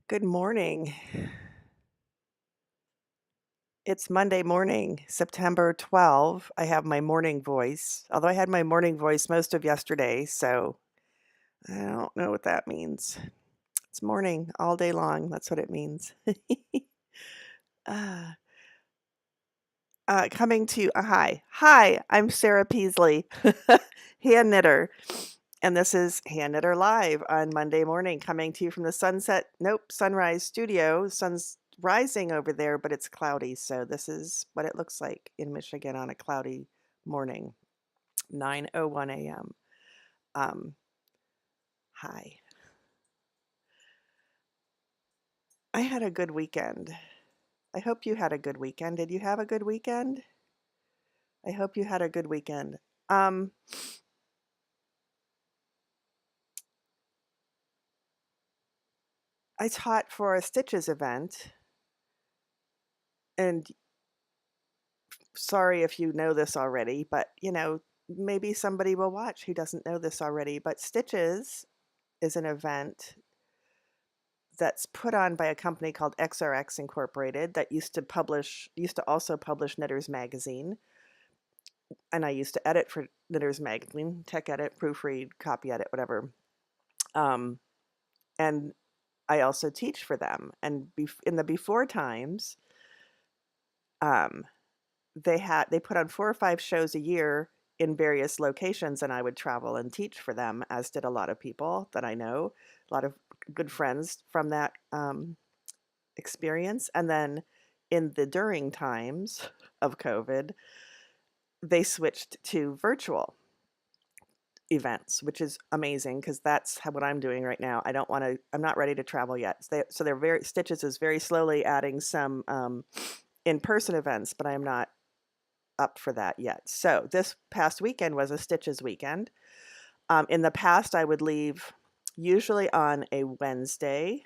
Good morning. It's Monday morning, September 12. I have my morning voice, although I had my morning voice most of yesterday, so I don't know what that means. It's morning all day long. That's what it means. uh, coming to hi. Hi, I'm Sarah Peasley, hand knitter. And this is Hand Knitter Live on Monday morning, coming to you from the sunrise studio. Sun's rising over there, but it's cloudy. So this is what it looks like in Michigan on a cloudy morning, 9:01 a.m. Um, hi. I had a good weekend. I hope you had a good weekend. Did you have a good weekend? I hope you had a good weekend. Um, I taught for a Stitches event, and sorry if you know this already, but maybe somebody will watch who doesn't know this already. But Stitches is an event that's put on by a company called XRX Incorporated that used to also publish Knitters Magazine. And I used to edit for Knitters Magazine, tech edit, proofread, copy edit, whatever. Um, and I also teach for them. And in the before times, um, they put on 4 or 5 shows a year in various locations, and I would travel and teach for them, as did a lot of people that I know, a lot of good friends from that experience. And then in the during times of COVID, they switched to virtual events, which is amazing because that's what I'm doing right now. I'm not ready to travel yet. So they're Stitches is very slowly adding some in-person events, but I'm not up for that yet. So this past weekend was a Stitches weekend. In the past, I would leave usually on a Wednesday,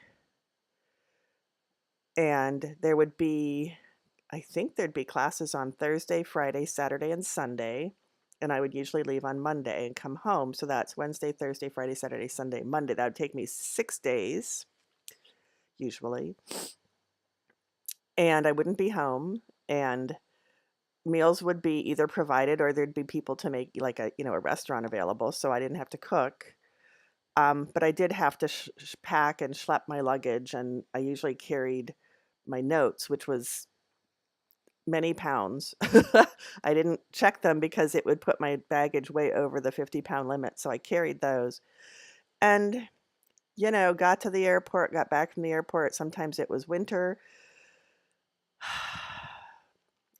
and I think there'd be classes on Thursday, Friday, Saturday, and Sunday. And I would usually leave on Monday and come home. So that's Wednesday, Thursday, Friday, Saturday, Sunday, Monday. That would take me 6 days, usually. And I wouldn't be home. And meals would be either provided or there'd be people to make like a restaurant available. So I didn't have to cook. But I did have to pack and schlep my luggage. And I usually carried my notes, which was many pounds. I didn't check them because it would put my baggage way over the 50-pound limit. So I carried those and, got to the airport, got back from the airport. Sometimes it was winter.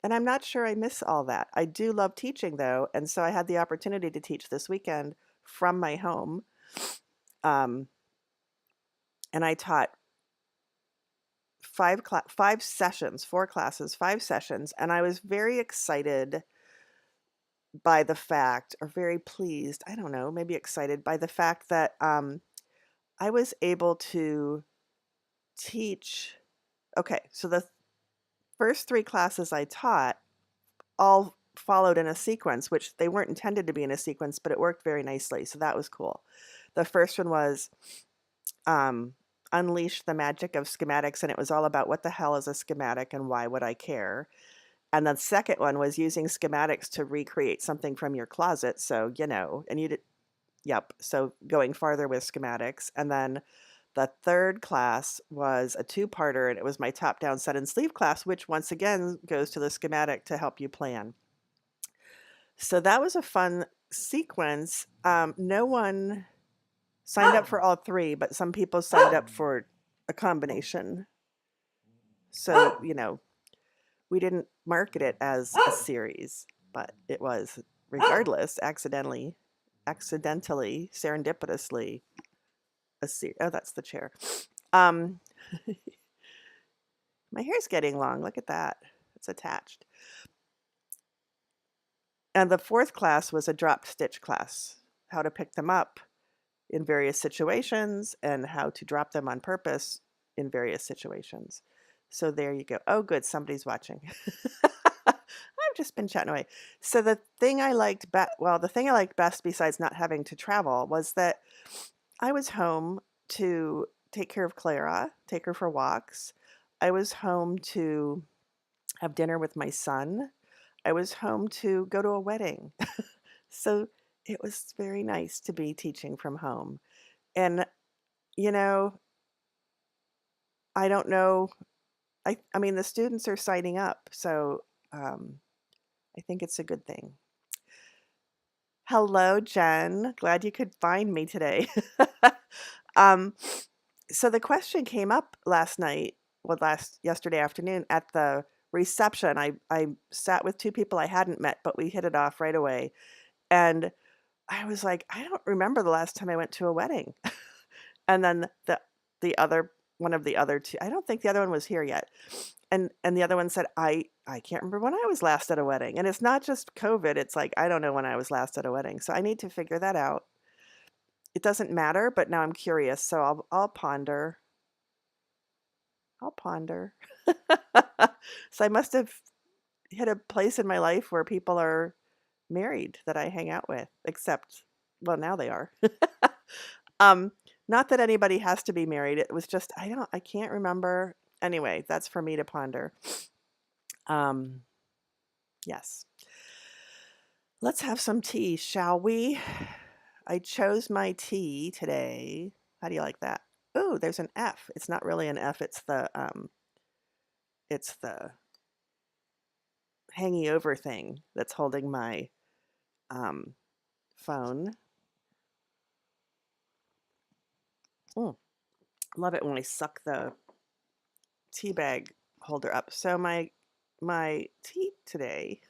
And I'm not sure I miss all that. I do love teaching though. And so I had the opportunity to teach this weekend from my home. Um, and I taught 5 sessions, 4 classes, 5 sessions. And I was very excited by the fact, or very pleased, I don't know, maybe excited by the fact that I was able to teach. Okay, so the first 3 classes I taught all followed in a sequence, which they weren't intended to be in a sequence, but it worked very nicely. So that was cool. The first one was um, Unleash the Magic of Schematics, and it was all about what the hell is a schematic and why would I care? And the second one was using schematics to recreate something from your closet. So, and you did, yep. So going farther with schematics. And then the third class was a 2-parter, and it was my top-down set and sleeve class, which once again goes to the schematic to help you plan. So that was a fun sequence. No one signed up for all 3, but some people signed up for a combination. So, we didn't market it as a series, but it was regardless, serendipitously a series. Oh, that's the chair. Um, my hair's getting long. Look at that. It's attached. And the 4th class was a drop stitch class, how to pick them up in various situations and how to drop them on purpose in various situations. So there you go. Oh, good. Somebody's watching. I've just been chatting away. So the thing I liked best besides not having to travel was that I was home to take care of Clara, take her for walks. I was home to have dinner with my son. I was home to go to a wedding. So it was very nice to be teaching from home. And, you know, I don't know. I mean, the students are signing up. So um, I think it's a good thing. Hello, Jen. Glad you could find me today. um, so the question came up last night, well, yesterday afternoon at the reception. I sat with two people I hadn't met, but we hit it off right away. And I was like, I don't remember the last time I went to a wedding. And then the other one of the other two, I don't think the other one was here yet. And the other one said, I can't remember when I was last at a wedding. And it's not just COVID. It's like I don't know when I was last at a wedding. So I need to figure that out. It doesn't matter, but now I'm curious. So I'll ponder. I'll ponder. So I must have hit a place in my life where people are married that I hang out with, except, well, now they are. Um, Not that anybody has to be married. It was just I can't remember. Anyway, that's for me to ponder. Um, yes. Let's have some tea, shall we? I chose my tea today. How do you like that? Oh, there's an F. It's not really an F. It's the hanging over thing that's holding my phone. Mm, love it when I suck the tea bag holder up. So my tea today,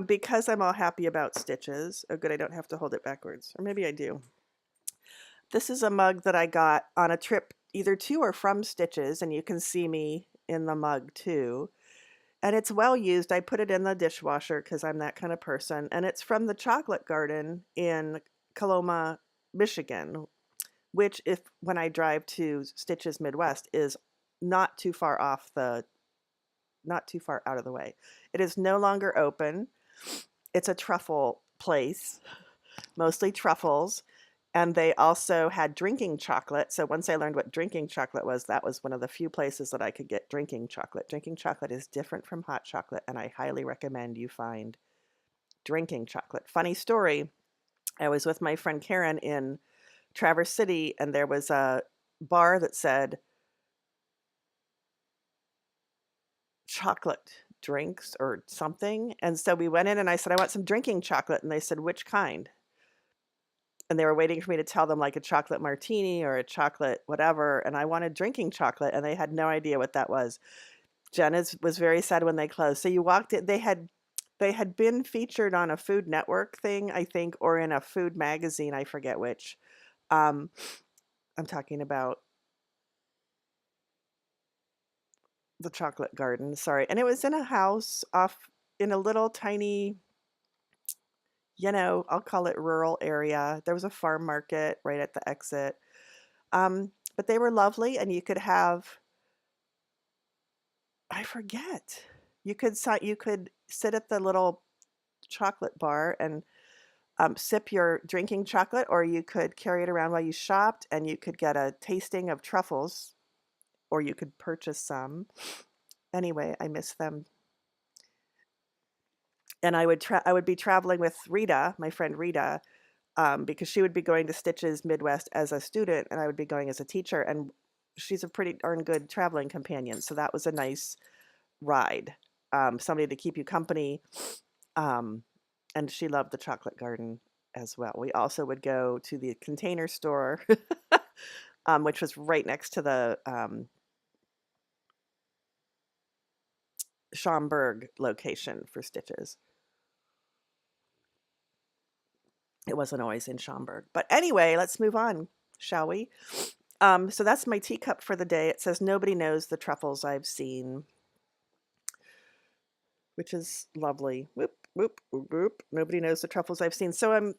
because I'm all happy about stitches. Oh, good, I don't have to hold it backwards, or maybe I do. This is a mug that I got on a trip either to or from Stitches, and you can see me in the mug too. And it's well used. I put it in the dishwasher because I'm that kind of person. And it's from the Chocolate Garden in Coloma, Michigan, which if when I drive to Stitches Midwest is not too far not too far out of the way. It is no longer open. It's a truffle place, mostly truffles. And they also had drinking chocolate. So once I learned what drinking chocolate was, that was one of the few places that I could get drinking chocolate. Drinking chocolate is different from hot chocolate, and I highly recommend you find drinking chocolate. Funny story, I was with my friend Karen in Traverse City, and there was a bar that said chocolate drinks or something. And so we went in and I said, I want some drinking chocolate. And they said, which kind? And they were waiting for me to tell them like a chocolate martini or a chocolate whatever. And I wanted drinking chocolate, and they had no idea what that was. Was very sad when they closed. So you walked in, they had been featured on a Food Network thing, I think, or in a food magazine, I forget which. I'm talking about the Chocolate Garden, sorry. And it was in a house off in a little tiny, I'll call it rural area. There was a farm market right at the exit. But they were lovely, and you could have, I forget. You could sit at the little chocolate bar and sip your drinking chocolate, or you could carry it around while you shopped, and you could get a tasting of truffles, or you could purchase some. Anyway, I miss them. And I would be traveling with Rita, my friend Rita, because she would be going to Stitches Midwest as a student, and I would be going as a teacher. And she's a pretty darn good traveling companion, so that was a nice ride. Somebody to keep you company. And she loved the Chocolate Garden as well. We also would go to the Container Store, which was right next to the Schaumburg location for Stitches. It wasn't always in Schaumburg. But anyway, let's move on, shall we? So that's my teacup for the day. It says, nobody knows the truffles I've seen, which is lovely. Whoop, whoop, whoop, whoop. Nobody knows the truffles I've seen. So I'm,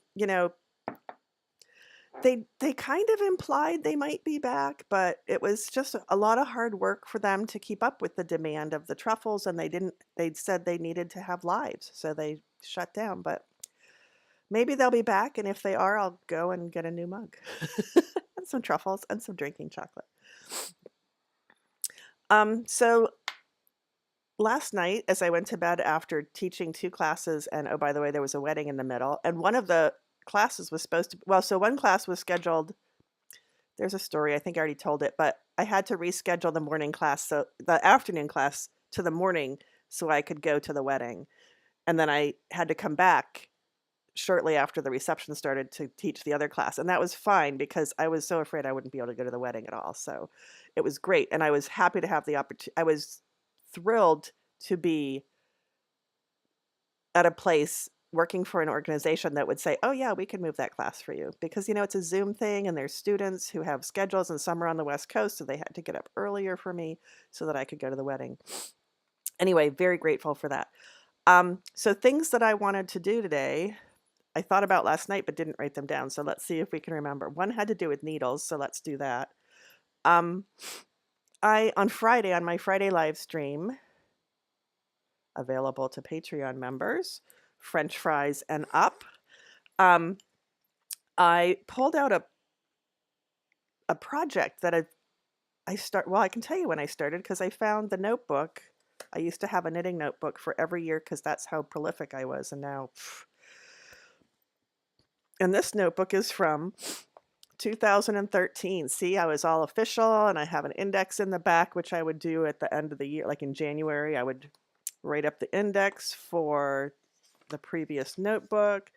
they kind of implied they might be back, but it was just a lot of hard work for them to keep up with the demand of the truffles, and they said they needed to have lives, so they shut down. But maybe they'll be back, and if they are, I'll go and get a new mug. and some truffles and some drinking chocolate. So last night, as I went to bed after teaching 2 classes, and oh, by the way, there was a wedding in the middle, and one of the classes was supposed to, well, so one class was scheduled, there's a story, I think I already told it, but I had to reschedule the morning class, so the afternoon class to the morning so I could go to the wedding. And then I had to come back shortly after the reception started to teach the other class. And that was fine because I was so afraid I wouldn't be able to go to the wedding at all. So it was great. And I was happy to have the opportunity. I was thrilled to be at a place working for an organization that would say, oh yeah, we can move that class for you. Because, it's a Zoom thing and there's students who have schedules and some are on the West Coast. So they had to get up earlier for me so that I could go to the wedding. Anyway, very grateful for that. So things that I wanted to do today, I thought about last night, but didn't write them down. So let's see if we can remember. One had to do with needles. So let's do that. On Friday, on my Friday live stream, available to Patreon members, French fries and up, I pulled out a project that I can tell you when I started because I found the notebook. I used to have a knitting notebook for every year because that's how prolific I was. And now, and this notebook is from 2013. See, I was all official and I have an index in the back, which I would do at the end of the year. Like in January, I would write up the index for the previous notebook.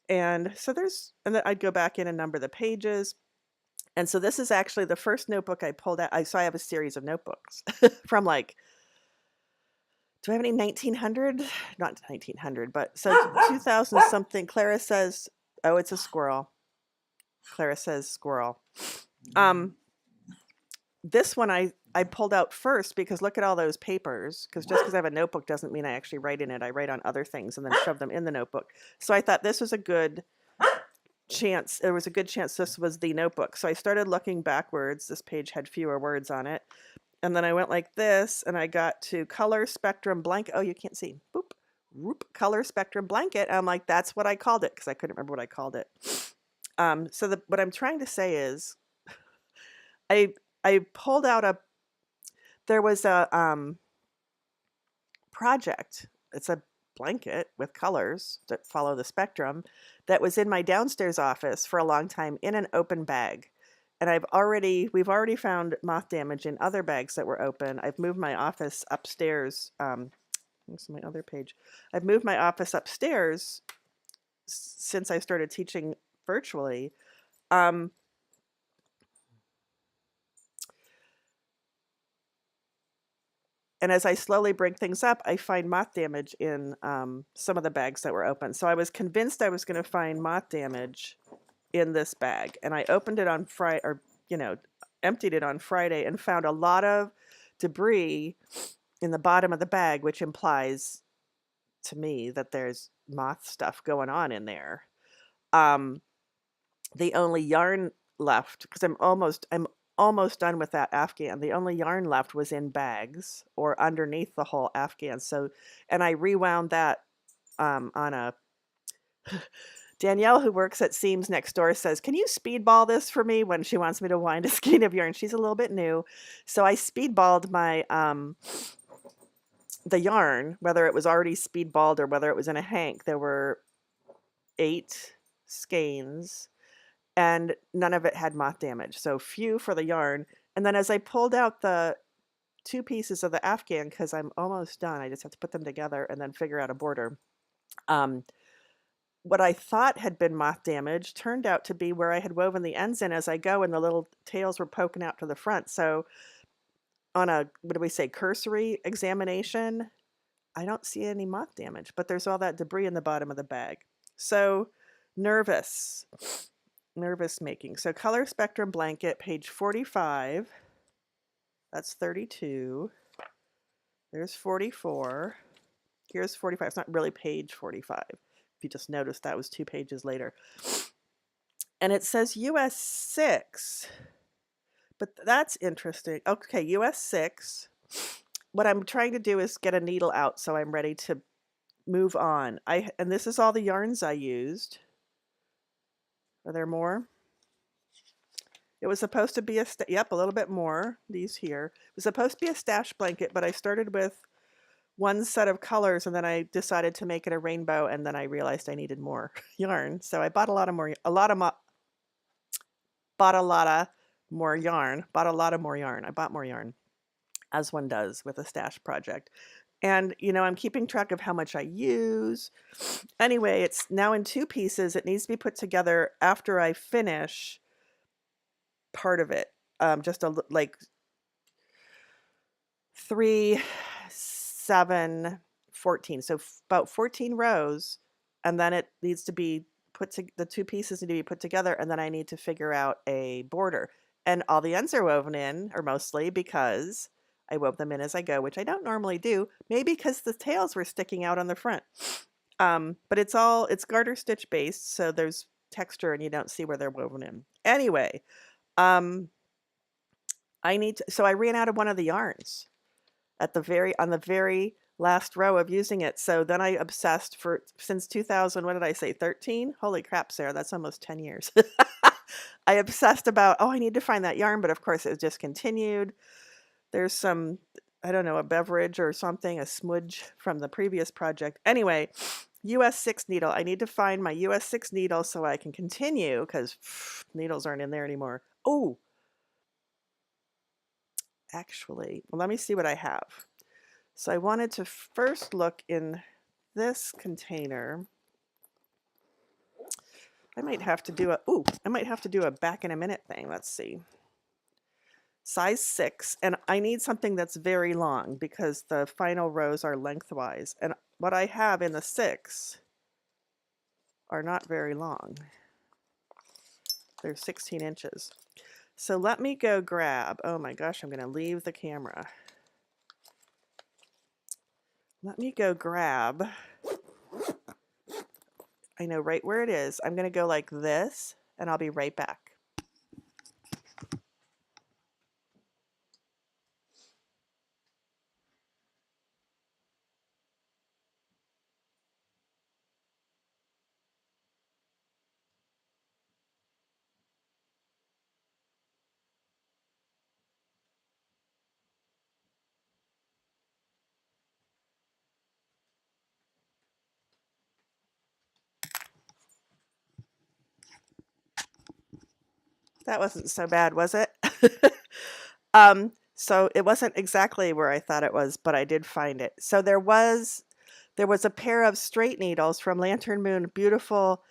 And so and then I'd go back in and number the pages. And so this is actually the first notebook I pulled out. So I have a series of notebooks from like, do I have any 1900? Not 1900, but so 2000 something. Clara says, oh, it's a squirrel. Clara says squirrel. This one I pulled out first because look at all those papers. Because just because I have a notebook doesn't mean I actually write in it. I write on other things and then shove them in the notebook. So I thought this was a good chance. There was a good chance this was the notebook. So I started looking backwards. This page had fewer words on it. And then I went like this and I got to color spectrum blanket. Oh, you can't see. Boop. Whoop. Color spectrum blanket. I'm like, that's what I called it because I couldn't remember what I called it. So what I'm trying to say is I pulled out there was a project. It's a blanket with colors that follow the spectrum that was in my downstairs office for a long time in an open bag. And we've already found moth damage in other bags that were open. I've moved my office upstairs. Where's my other page? I've moved my office upstairs since I started teaching virtually. And as I slowly bring things up, I find moth damage in some of the bags that were open. So I was convinced I was going to find moth damage in this bag. And I opened it on Friday, or, emptied it on Friday and found a lot of debris in the bottom of the bag, which implies to me that there's moth stuff going on in there. The only yarn left, because I'm almost done with that Afghan. The only yarn left was in bags or underneath the whole Afghan. So, and I rewound that on a Danielle, who works at Seams next door, says, can you speedball this for me when she wants me to wind a skein of yarn? She's a little bit new. So I speedballed my the yarn, whether it was already speedballed or whether it was in a hank. There were 8 skeins and none of it had moth damage. So few for the yarn. And then as I pulled out the 2 pieces of the Afghan, because I'm almost done, I just have to put them together and then figure out a border. What I thought had been moth damage turned out to be where I had woven the ends in as I go and the little tails were poking out to the front. So on a, what do we say, cursory examination, I don't see any moth damage, but there's all that debris in the bottom of the bag. So nervous making. So color spectrum blanket, page 45. That's 32. There's 44. Here's 45. It's not really page 45. If you just noticed, that was 2 pages later. And it says US 6. But that's interesting. Okay, US 6. What I'm trying to do is get a needle out so I'm ready to move on. And this is all the yarns I used. Are there more? It was supposed to be a little bit more, these here. It was supposed to be a stash blanket, but I started with one set of colors and then I decided to make it a rainbow and then I realized I needed more yarn. So I bought a lot of more yarn. Bought a lot of more yarn. I bought more yarn, as one does with a stash project. And, I'm keeping track of how much I use. Anyway, it's now in 2 pieces. It needs to be put together after I finish part of it. Just like 3, 7, 14. So about 14 rows. And then it needs to be the 2 pieces need to be put together. And then I need to figure out a border. And all the ends are woven in, or mostly, because I wove them in as I go, which I don't normally do. Maybe because the tails were sticking out on the front. But it's garter stitch based, so there's texture and you don't see where they're woven in. Anyway, so I ran out of one of the yarns on the very last row of using it. So then I obsessed since 2000, what did I say, 13? Holy crap, Sarah, that's almost 10 years. I obsessed about, I need to find that yarn, but of course it was discontinued. There's some, I don't know, a beverage or something, a smudge from the previous project. Anyway, US 6 needle. I need to find my US 6 needle so I can continue, because needles aren't in there anymore. Oh, actually, well, let me see what I have. So I wanted to first look in this container. I might have to do a back in a minute thing. Let's see. Size 6, and I need something that's very long because the final rows are lengthwise. And what I have in the 6 are not very long. They're 16 inches. So let me go grab, oh my gosh, I'm going to leave the camera. Let me go grab, I know right where it is. I'm going to go like this, and I'll be right back. That wasn't so bad, was it? So it wasn't exactly where I thought it was, but I did find it. So there was a pair of straight needles from Lantern Moon, beautiful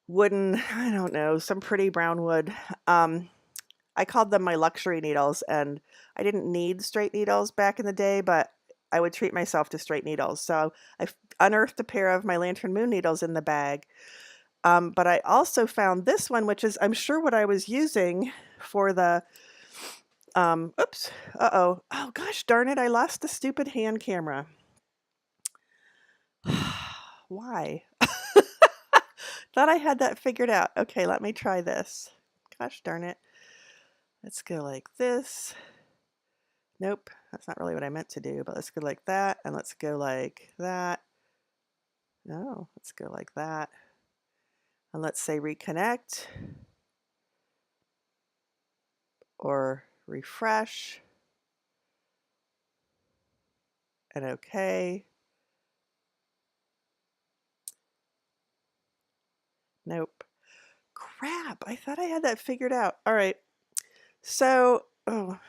wooden, I don't know, some pretty brown wood. I called them my luxury needles, and I didn't need straight needles back in the day, but I would treat myself to straight needles. So I unearthed a pair of my Lantern Moon needles in the bag. But I also found this one, which is, I'm sure, what I was using for the, oops, oh gosh darn it, I lost the stupid hand camera. Why? Thought I had that figured out. Okay, let me try this. Gosh darn it. Let's go like this. Nope, that's not really what I meant to do, but let's go like that, and let's go like that. No, let's go like that. And let's say reconnect or refresh. And okay. Nope. Crap, I thought I had that figured out. All right. So, right,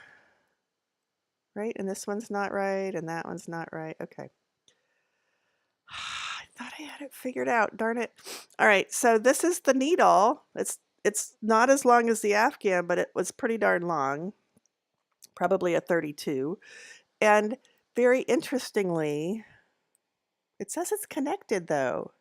and this one's not right, and that one's not right. Okay. I thought I had it figured out. Darn it. All right, so this is the needle. It's not as long as the Afghan, but it was pretty darn long. Probably a 32. And very interestingly, it says it's connected though.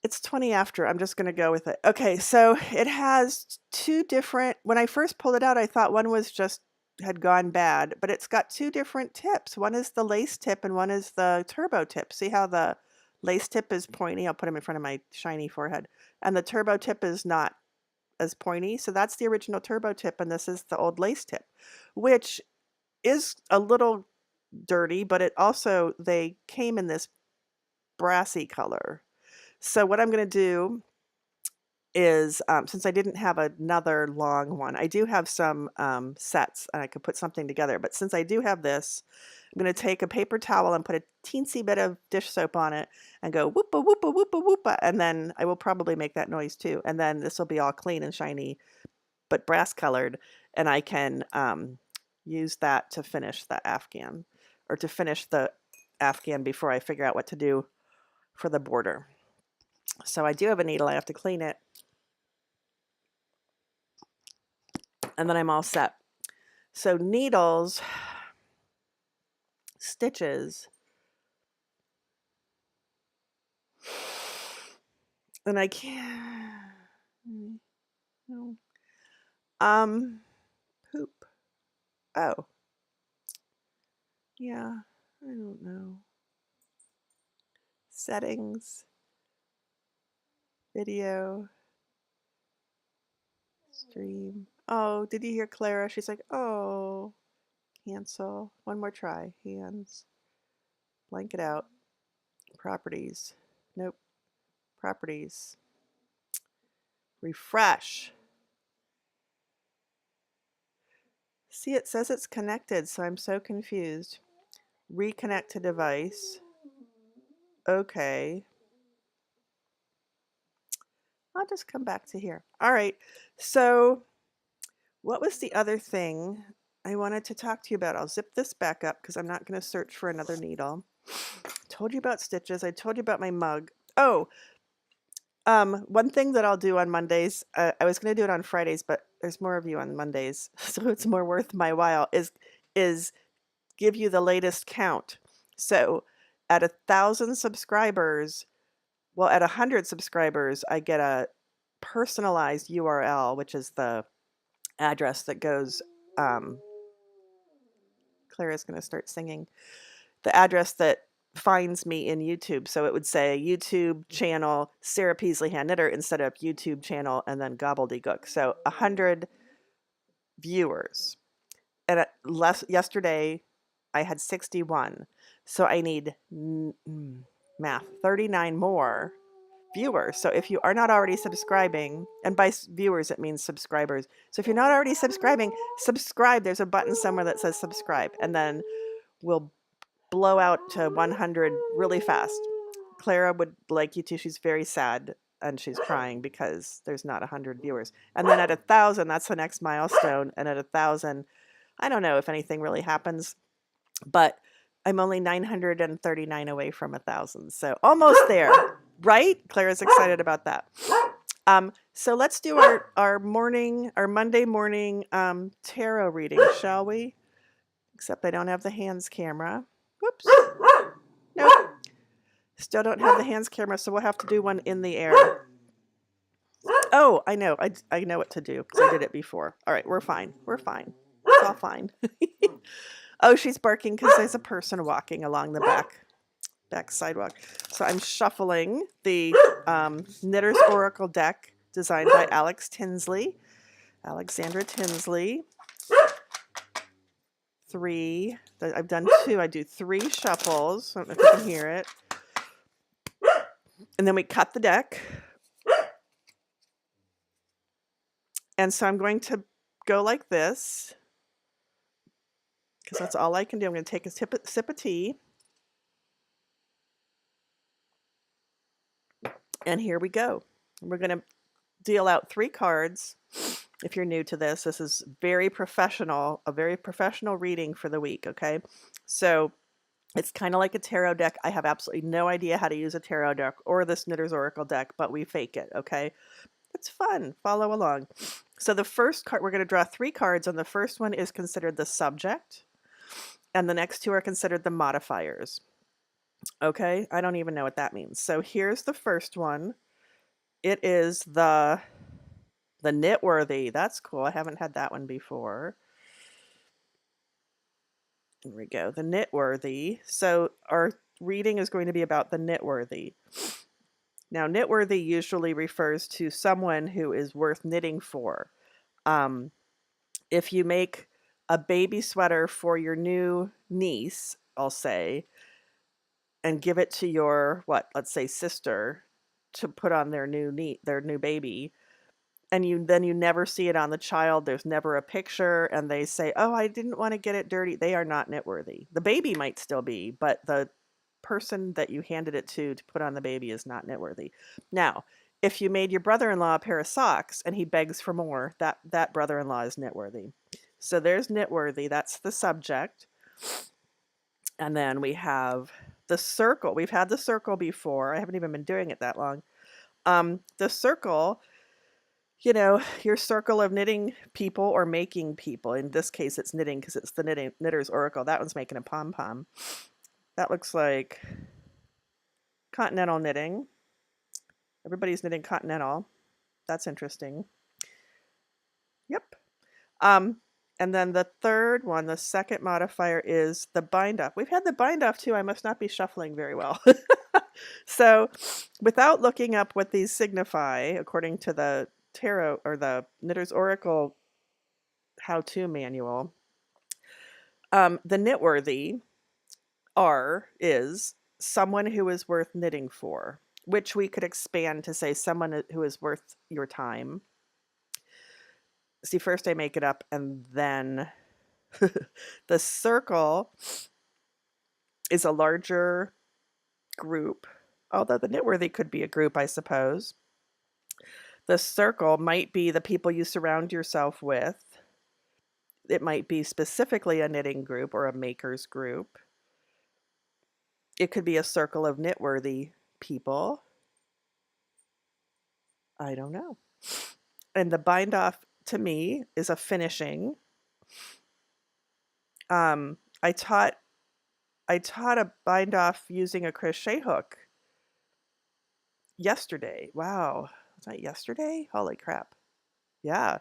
It's 20 after. I'm just going to go with it. Okay, so it has 2 different, when I first pulled it out, I thought one was just had gone bad, but it's got 2 different tips. One is the lace tip and one is the turbo tip. See how the lace tip is pointy? I'll put them in front of my shiny forehead. And the turbo tip is not as pointy. So that's the original turbo tip, and this is the old lace tip, which is a little dirty, but it also, they came in this brassy color, So what I'm going to do is, since I didn't have another long one, I do have some sets and I could put something together. But since I do have this, I'm going to take a paper towel and put a teensy bit of dish soap on it and go whoopa, whoopa, whoopa, whoopa. And then I will probably make that noise too. And then this will be all clean and shiny, but brass colored. And I can use that to finish the Afghan, or to finish the Afghan before I figure out what to do for the border. So I do have a needle. I have to clean it. And then I'm all set. So needles, stitches, and I can't. No. Poop. Oh. Yeah, I don't know. Settings, video, stream. Oh, did you hear Clara? She's like, oh, cancel. One more try. Hands. Blank it out. Properties. Nope. Properties. Refresh. See, it says it's connected, so I'm so confused. Reconnect to device. Okay. I'll just come back to here. All right. So what was the other thing I wanted to talk to you about? I'll zip this back up because I'm not going to search for another needle. Told you about stitches. I told you about my mug. Oh, one thing that I'll do on Mondays, I was going to do it on Fridays, but there's more of you on Mondays, so it's more worth my while, is give you the latest count. So at 1,000 subscribers, well, at 100 subscribers, I get a personalized URL, which is the address that goes, Clara's going to start singing, the address that finds me in YouTube. So it would say YouTube channel Sarah Peasley Hand Knitter instead of YouTube channel and then gobbledygook. So 100 viewers. And yesterday I had 61. So I need math, 39 more viewers. So if you are not already subscribing, and by viewers it means subscribers. So if you're not already subscribing, subscribe. There's a button somewhere that says subscribe, and then we'll blow out to 100 really fast. Clara would like you to. She's very sad and she's crying because there's not 100 viewers. And then at 1,000, that's the next milestone. And at 1,000, I don't know if anything really happens, but I'm only 939 away from 1,000. So almost there, right? Clara's excited about that. So let's do our Monday morning tarot reading, shall we? Except I don't have the hands camera. Whoops. Nope. Still don't have the hands camera, so we'll have to do one in the air. Oh, I know. I know what to do because I did it before. All right, we're fine. We're fine. It's all fine. Oh, she's barking because there's a person walking along the back sidewalk. So I'm shuffling the Knitter's Oracle deck designed by Alexandra Tinsley. 3. I've done 2. I do 3 shuffles. I don't know if you can hear it. And then we cut the deck. And so I'm going to go like this, because that's all I can do. I'm going to take a sip of tea. And here we go. We're going to deal out 3 cards. If you're new to this, this is very professional, a very professional reading for the week, okay? So it's kind of like a tarot deck. I have absolutely no idea how to use a tarot deck or this Knitter's Oracle deck, but we fake it, okay? It's fun. Follow along. So the first card, we're going to draw 3 cards, and the first one is considered the subject, and the next 2 are considered the modifiers. Okay? I don't even know what that means. So here's the first one. It is the Knitworthy. That's cool. I haven't had that one before. Here we go. The Knitworthy. So our reading is going to be about the Knitworthy. Now, Knitworthy usually refers to someone who is worth knitting for. If you make a baby sweater for your new niece, I'll say, and give it to your, let's say sister, to put on their new baby, and you never see it on the child. There's never a picture, and they say, "Oh, I didn't want to get it dirty." They are not knit worthy. The baby might still be, but the person that you handed it to put on the baby is not knit worthy. Now, if you made your brother-in-law a pair of socks and he begs for more, that brother-in-law is knit worthy. So there's knit worthy. That's the subject. And then we have the circle. We've had the circle before. I haven't even been doing it that long. The circle, your circle of knitting people or making people. In this case, it's knitting because it's the knitter's oracle. That one's making a pom-pom. That looks like continental knitting. Everybody's knitting continental. That's interesting. Yep. And then the third one, the second modifier, is the bind off. We've had the bind off too. I must not be shuffling very well. So without looking up what these signify, according to the tarot or the Knitter's Oracle how-to manual, the knitworthy is someone who is worth knitting for, which we could expand to say someone who is worth your time. See, first I make it up, and then the circle is a larger group, although the knitworthy could be a group, I suppose. The circle might be the people you surround yourself with. It might be specifically a knitting group or a maker's group. It could be a circle of knitworthy people. I don't know. And the bind off to me is a finishing. I taught a bind off using a crochet hook yesterday. Wow. Was that yesterday? Holy crap. Yeah.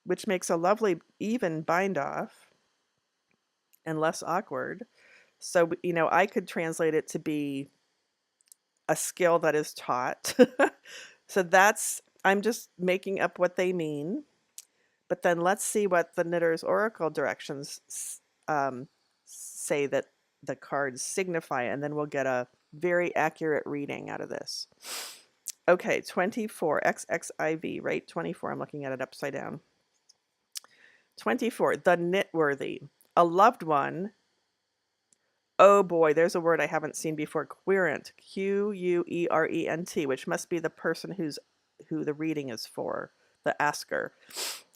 Which makes a lovely even bind off and less awkward. So, I could translate it to be a skill that is taught. So I'm just making up what they mean. But then let's see what the Knitter's Oracle directions say that the cards signify, and then we'll get a very accurate reading out of this. Okay, 24, XXIV, right? 24, I'm looking at it upside down. 24, the knitworthy, a loved one. Oh boy, there's a word I haven't seen before, querent, Querent, which must be the person who the reading is for, the asker.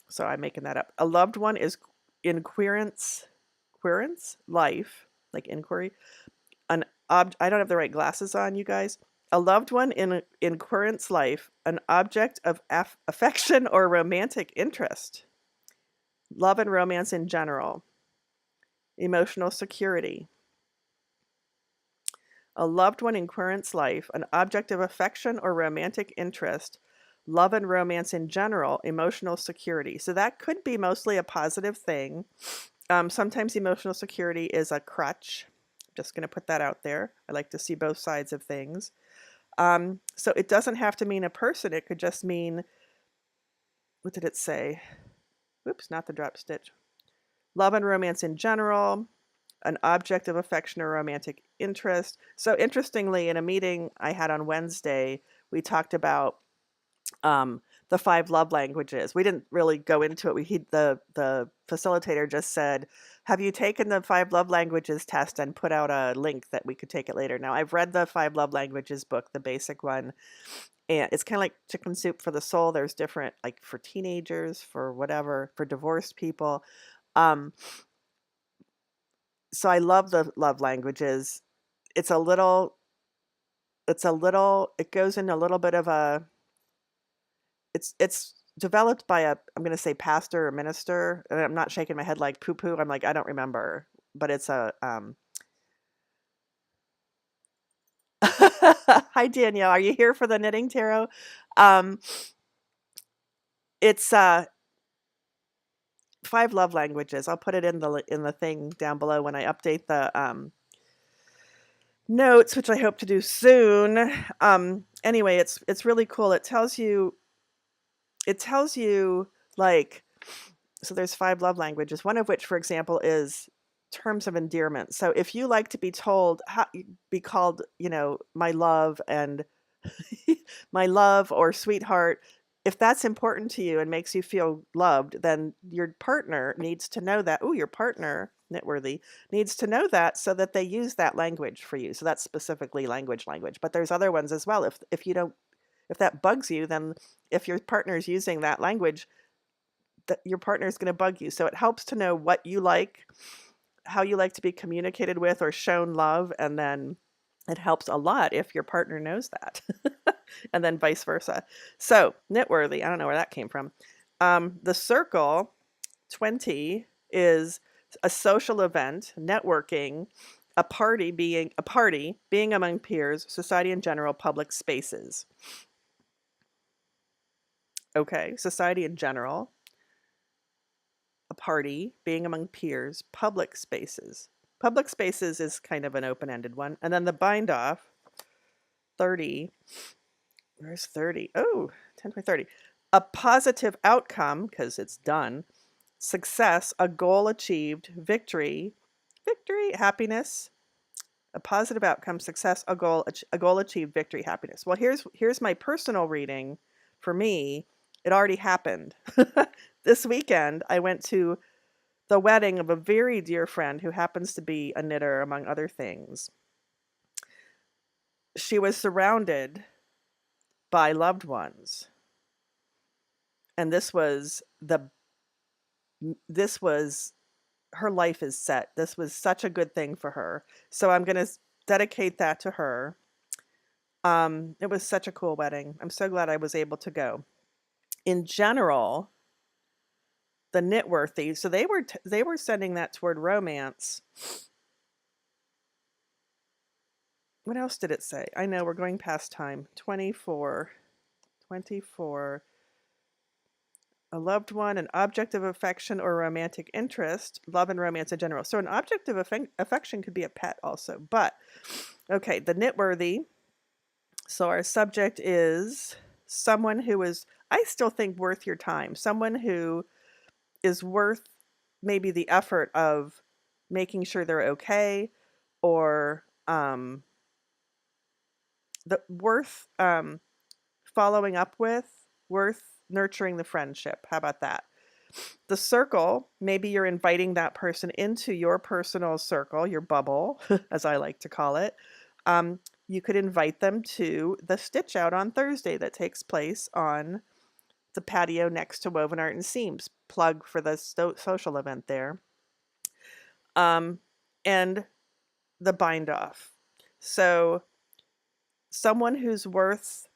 So I'm making that up. A loved one is in querence life, like inquiry. I don't have the right glasses on, you guys. A loved one in querence life, an object of affection or romantic interest. Love and romance in general. Emotional security. A loved one in querence life, an object of affection or romantic interest. Love and romance in general, emotional security. So that could be mostly a positive thing. Sometimes emotional security is a crutch. I'm just going to put that out there. I like to see both sides of things. So it doesn't have to mean a person. It could just mean, what did it say? Oops, not the drop stitch. Love and romance in general, an object of affection or romantic interest. So interestingly, in a meeting I had on Wednesday, we talked about the 5 love languages. We didn't really go into it. The facilitator just said, have you taken the 5 love languages test, and put out a link that we could take it later. Now, I've read the 5 love languages book, the basic one, and it's kind of like Chicken Soup for the Soul. There's different, like for teenagers, for whatever, for divorced people. So I love the love languages. It goes in a little bit of a, it's developed by I'm going to say pastor or minister, and I'm not shaking my head like poo poo. I'm like, I don't remember, but it's a, hi Danielle, are you here for the knitting tarot? It's 5 love languages. I'll put it in the thing down below when I update the notes, which I hope to do soon. Anyway, it's really cool. It tells you like, so there's 5 love languages, one of which, for example, is terms of endearment. So if you like to be told, be called, my love and my love or sweetheart, if that's important to you and makes you feel loved, then your partner needs to know that. Oh, your partner, Knitworthy, needs to know that so that they use that language for you. So that's specifically language. But there's other ones as well. If you don't, if that bugs you, then if your partner is using that language, that your partner is going to bug you. So it helps to know what you like, how you like to be communicated with or shown love, and then it helps a lot if your partner knows that. And then vice versa. So Knitworthy, I don't know where that came from. The circle 20 is a social event, networking, a party being among peers, society in general, public spaces. Okay, society in general, a party, being among peers, public spaces. Public spaces is kind of an open-ended one. And then the bind off, 30. Where's 30? Oh, 10.30. A positive outcome, because it's done. Success, a goal achieved. Victory, happiness. A positive outcome, success, a goal achieved, victory, happiness. Well, here's my personal reading. For me, it already happened. This weekend, I went to the wedding of a very dear friend who happens to be a knitter, among other things. She was surrounded by loved ones. And this was her life is set. This was such a good thing for her. So I'm going to dedicate that to her. It was such a cool wedding. I'm so glad I was able to go. In general, the Knitworthy, so they were sending that toward romance. What else did it say? I know we're going past time. 24. A loved one, an object of affection or romantic interest, love and romance in general. So an object of affection could be a pet also. But, okay, the Knitworthy. So our subject is someone who is, I still think, worth your time. Someone who is worth maybe the effort of making sure they're okay, or worth following up with, worth nurturing the friendship. How about that? The circle, maybe you're inviting that person into your personal circle, your bubble, as I like to call it. You could invite them to the Stitch Out on Thursday that takes place on the patio next to Woven Art and Seams. Plug for the social event there. And the bind off. So someone who's worth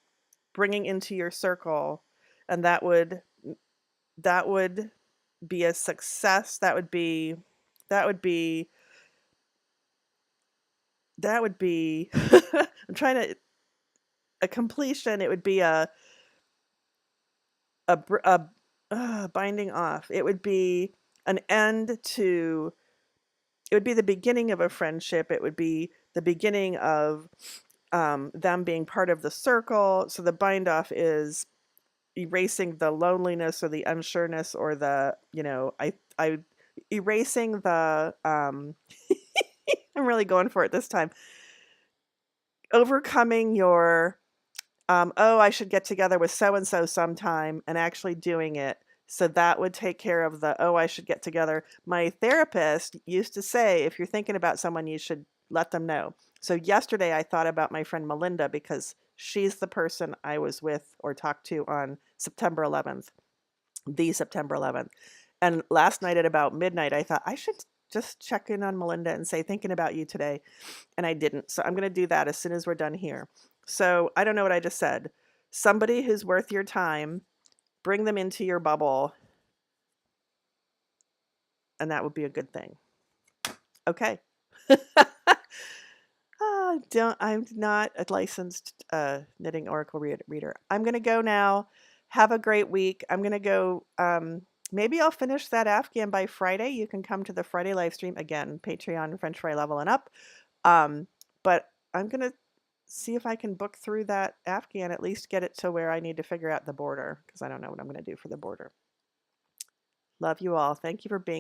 bringing into your circle, and that would be a success. That would be I'm trying to, a completion. It would be a binding off. It would be an end to, it would be the beginning of a friendship. It would be the beginning of them being part of the circle. So the bind off is erasing the loneliness or the unsureness or the, erasing the, I'm really going for it this time. Overcoming your, I should get together with so-and-so sometime, and actually doing it. So that would take care of the, I should get together. My therapist used to say, if you're thinking about someone, you should let them know. So yesterday I thought about my friend Melinda, because she's the person I was with or talked to on September 11th, the September 11th. And last night at about midnight, I thought I should just check in on Melinda and say, thinking about you today. And I didn't. So I'm going to do that as soon as we're done here. So I don't know what I just said. Somebody who's worth your time, bring them into your bubble, and that would be a good thing. Okay. I'm not a licensed knitting oracle reader. I'm going to go now. Have a great week. I'm going to go, maybe I'll finish that Afghan by Friday. You can come to the Friday live stream again, Patreon, French Fry Level and Up. But I'm going to see if I can book through that Afghan, at least get it to where I need to figure out the border, because I don't know what I'm going to do for the border. Love you all. Thank you for being